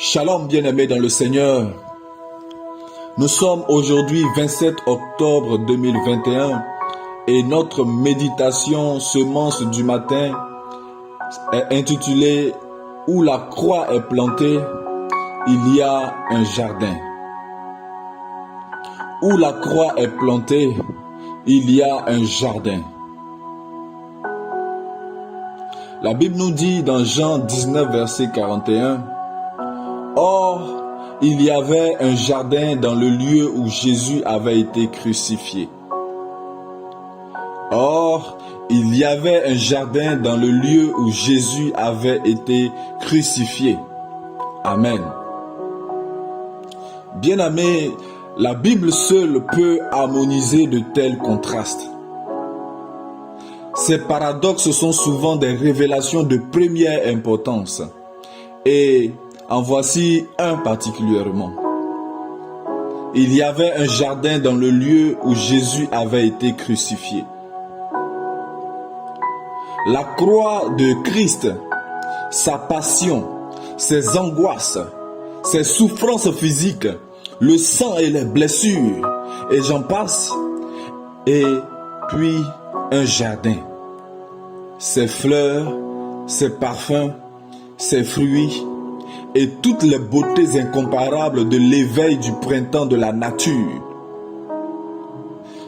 Shalom bien-aimés dans le Seigneur. Nous sommes aujourd'hui 27 octobre 2021 et notre méditation semence du matin est intitulée « Où la croix est plantée, il y a un jardin ». Où la croix est plantée, il y a un jardin. La Bible nous dit dans Jean 19 verset 41, « Or, il y avait un jardin dans le lieu où Jésus avait été crucifié. » Or, il y avait un jardin dans le lieu où Jésus avait été crucifié. Amen. Bien-aimés, la Bible seule peut harmoniser de tels contrastes. Ces paradoxes sont souvent des révélations de première importance. Et en voici un particulièrement. Il y avait un jardin dans le lieu où Jésus avait été crucifié. La croix de Christ, sa passion, ses angoisses, ses souffrances physiques, le sang et les blessures, et j'en passe, et puis un jardin. Ses fleurs, ses parfums, ses fruits, et toutes les beautés incomparables de l'éveil du printemps de la nature.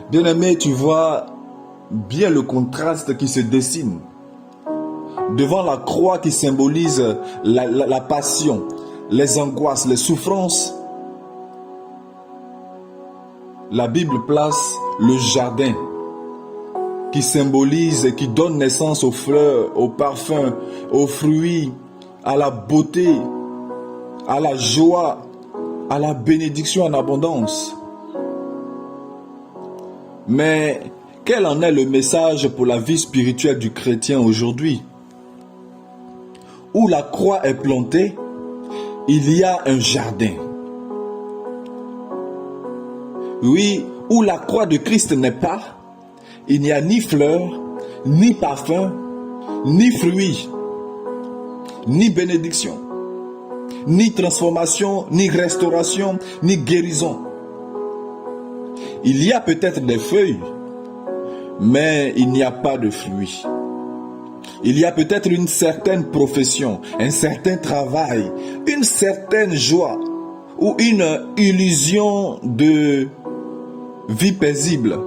Bien-aimé, tu vois bien le contraste qui se dessine. Devant la croix qui symbolise la passion, les angoisses, les souffrances, la Bible place le jardin qui symbolise et qui donne naissance aux fleurs, aux parfums, aux fruits, à la beauté, à la joie, à la bénédiction en abondance. Mais quel en est le message pour la vie spirituelle du chrétien aujourd'hui? Où la croix est plantée, il y a un jardin. Oui, où la croix de Christ n'est pas, il n'y a ni fleurs, ni parfum, ni fruits, ni bénédiction, ni transformation, ni restauration, ni guérison. Il y a peut-être des feuilles, mais il n'y a pas de fruits. Il y a peut-être une certaine profession, un certain travail, une certaine joie ou une illusion de vie paisible.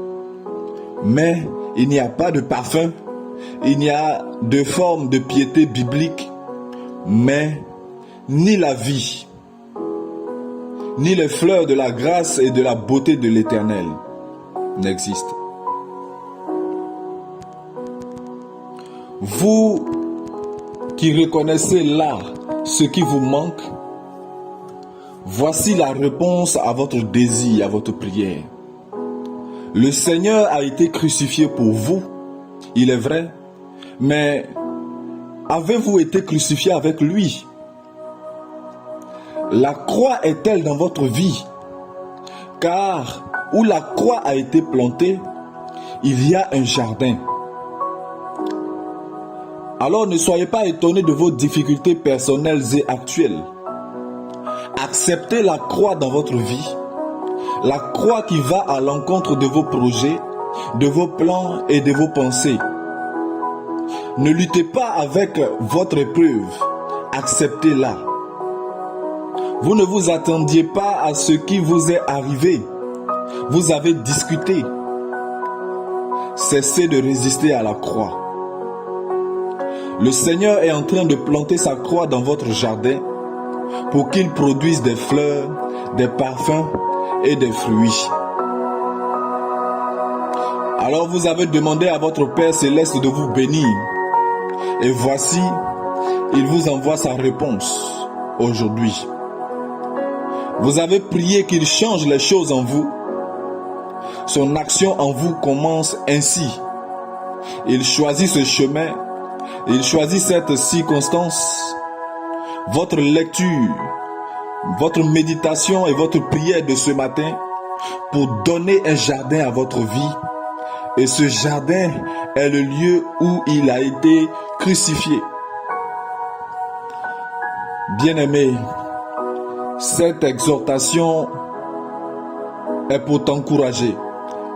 Mais il n'y a pas de parfum, il n'y a de forme de piété biblique, mais ni la vie, ni les fleurs de la grâce et de la beauté de l'Éternel n'existent. Vous qui reconnaissez là ce qui vous manque, voici la réponse à votre désir, à votre prière. Le Seigneur a été crucifié pour vous, il est vrai, mais avez-vous été crucifié avec lui? La croix est-elle dans votre vie? Car où la croix a été plantée, il y a un jardin. Alors ne soyez pas étonnés de vos difficultés personnelles et actuelles. Acceptez la croix dans votre vie, la croix qui va à l'encontre de vos projets, de vos plans et de vos pensées. Ne luttez pas avec votre épreuve, acceptez-la. Vous ne vous attendiez pas à ce qui vous est arrivé. Vous avez discuté. Cessez de résister à la croix. Le Seigneur est en train de planter sa croix dans votre jardin pour qu'il produise des fleurs, des parfums et des fruits. Alors vous avez demandé à votre Père Céleste de vous bénir. Et voici, il vous envoie sa réponse aujourd'hui. Vous avez prié qu'il change les choses en vous. Son action en vous commence ainsi. Il choisit ce chemin. Il choisit cette circonstance. Votre lecture, votre méditation et votre prière de ce matin pour donner un jardin à votre vie. Et ce jardin est le lieu où il a été crucifié. Bien-aimés, Cette exhortation est pour t'encourager,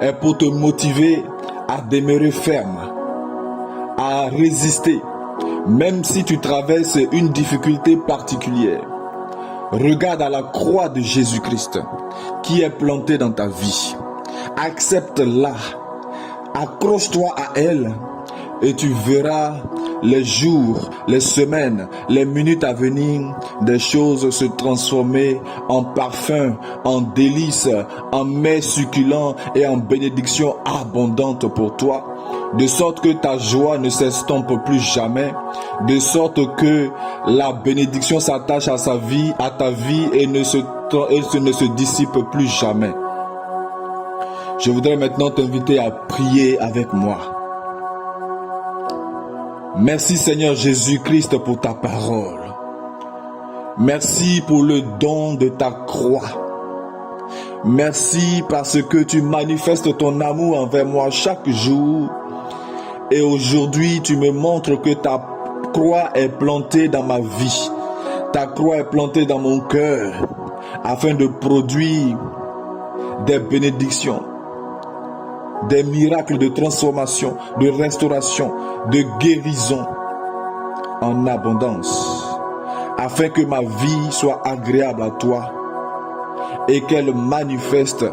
est pour te motiver à demeurer ferme, à résister, même si tu traverses une difficulté particulière. Regarde à la croix de Jésus-Christ qui est plantée dans ta vie. Accepte-la, accroche-toi à elle et tu verras les jours, les semaines, les minutes à venir, des choses se transformer en parfum, en délices, en mets succulents et en bénédictions abondantes pour toi, de sorte que ta joie ne s'estompe plus jamais, de sorte que la bénédiction s'attache à ta vie et ne se dissipe plus jamais. Je voudrais maintenant t'inviter à prier avec moi. Merci Seigneur Jésus-Christ pour ta parole. Merci pour le don de ta croix. Merci parce que tu manifestes ton amour envers moi chaque jour. Et aujourd'hui, tu me montres que ta croix est plantée dans ma vie. Ta croix est plantée dans mon cœur afin de produire des bénédictions, des miracles de transformation, de restauration, de guérison en abondance, afin que ma vie soit agréable à toi et qu'elle manifeste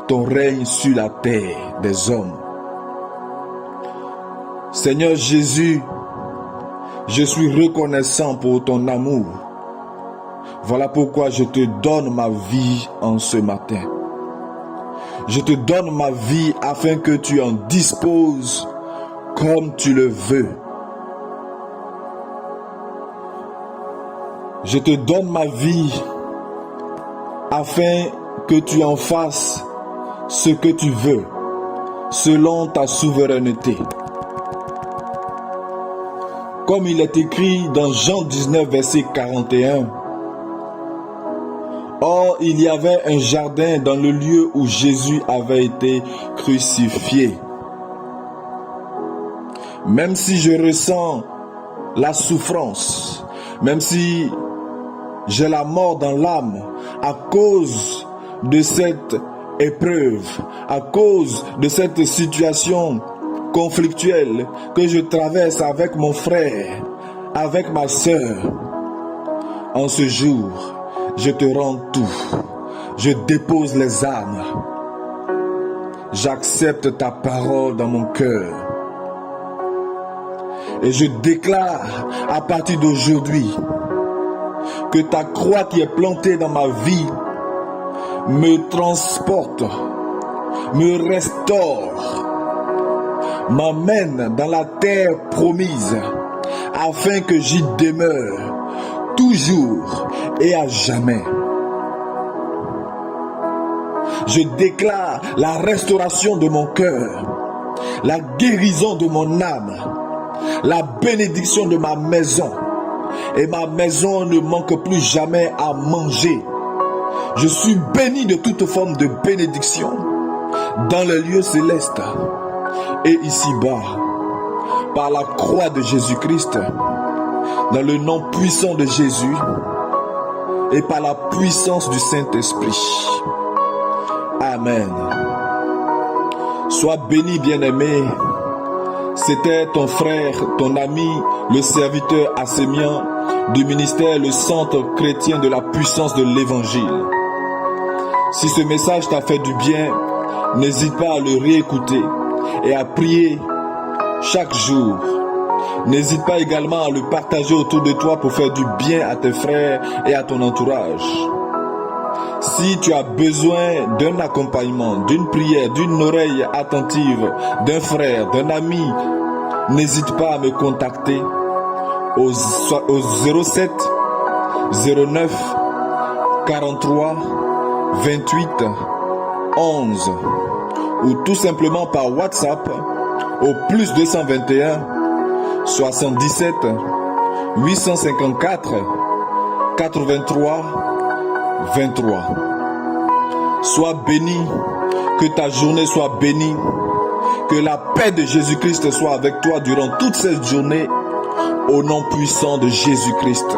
ton règne sur la terre des hommes. Seigneur Jésus, je suis reconnaissant pour ton amour. Voilà pourquoi je te donne ma vie en ce matin. Je te donne ma vie afin que tu en disposes comme tu le veux. Je te donne ma vie afin que tu en fasses ce que tu veux, selon ta souveraineté. Comme il est écrit dans Jean 19, verset 41, « Or, il y avait un jardin dans le lieu où Jésus avait été crucifié. » Même si je ressens la souffrance, même si j'ai la mort dans l'âme à cause de cette épreuve, à cause de cette situation conflictuelle que je traverse avec mon frère, avec ma sœur, en ce jour, je te rends tout. Je dépose les armes. J'accepte ta parole dans mon cœur. Et je déclare à partir d'aujourd'hui que ta croix qui est plantée dans ma vie me transporte, me restaure, m'amène dans la terre promise afin que j'y demeure toujours et à jamais. Je déclare la restauration de mon cœur, la guérison de mon âme, la bénédiction de ma maison. Et ma maison ne manque plus jamais à manger. Je suis béni de toute forme de bénédiction dans les lieux célestes et ici-bas, par la croix de Jésus-Christ, dans le nom puissant de Jésus et par la puissance du Saint-Esprit. Amen. Sois béni, bien-aimé. C'était ton frère, ton ami, le serviteur Assémian du ministère Le Centre Chrétien de la Puissance de l'Évangile. Si ce message t'a fait du bien, n'hésite pas à le réécouter et à prier chaque jour. N'hésite pas également à le partager autour de toi pour faire du bien à tes frères et à ton entourage. Si tu as besoin d'un accompagnement, d'une prière, d'une oreille attentive, d'un frère, d'un ami, n'hésite pas à me contacter au 07 09 43 28 11 ou tout simplement par WhatsApp au plus 221 77 854 83 23. Sois béni, que ta journée soit bénie, que la paix de Jésus-Christ soit avec toi durant toute cette journée, au nom puissant de Jésus-Christ.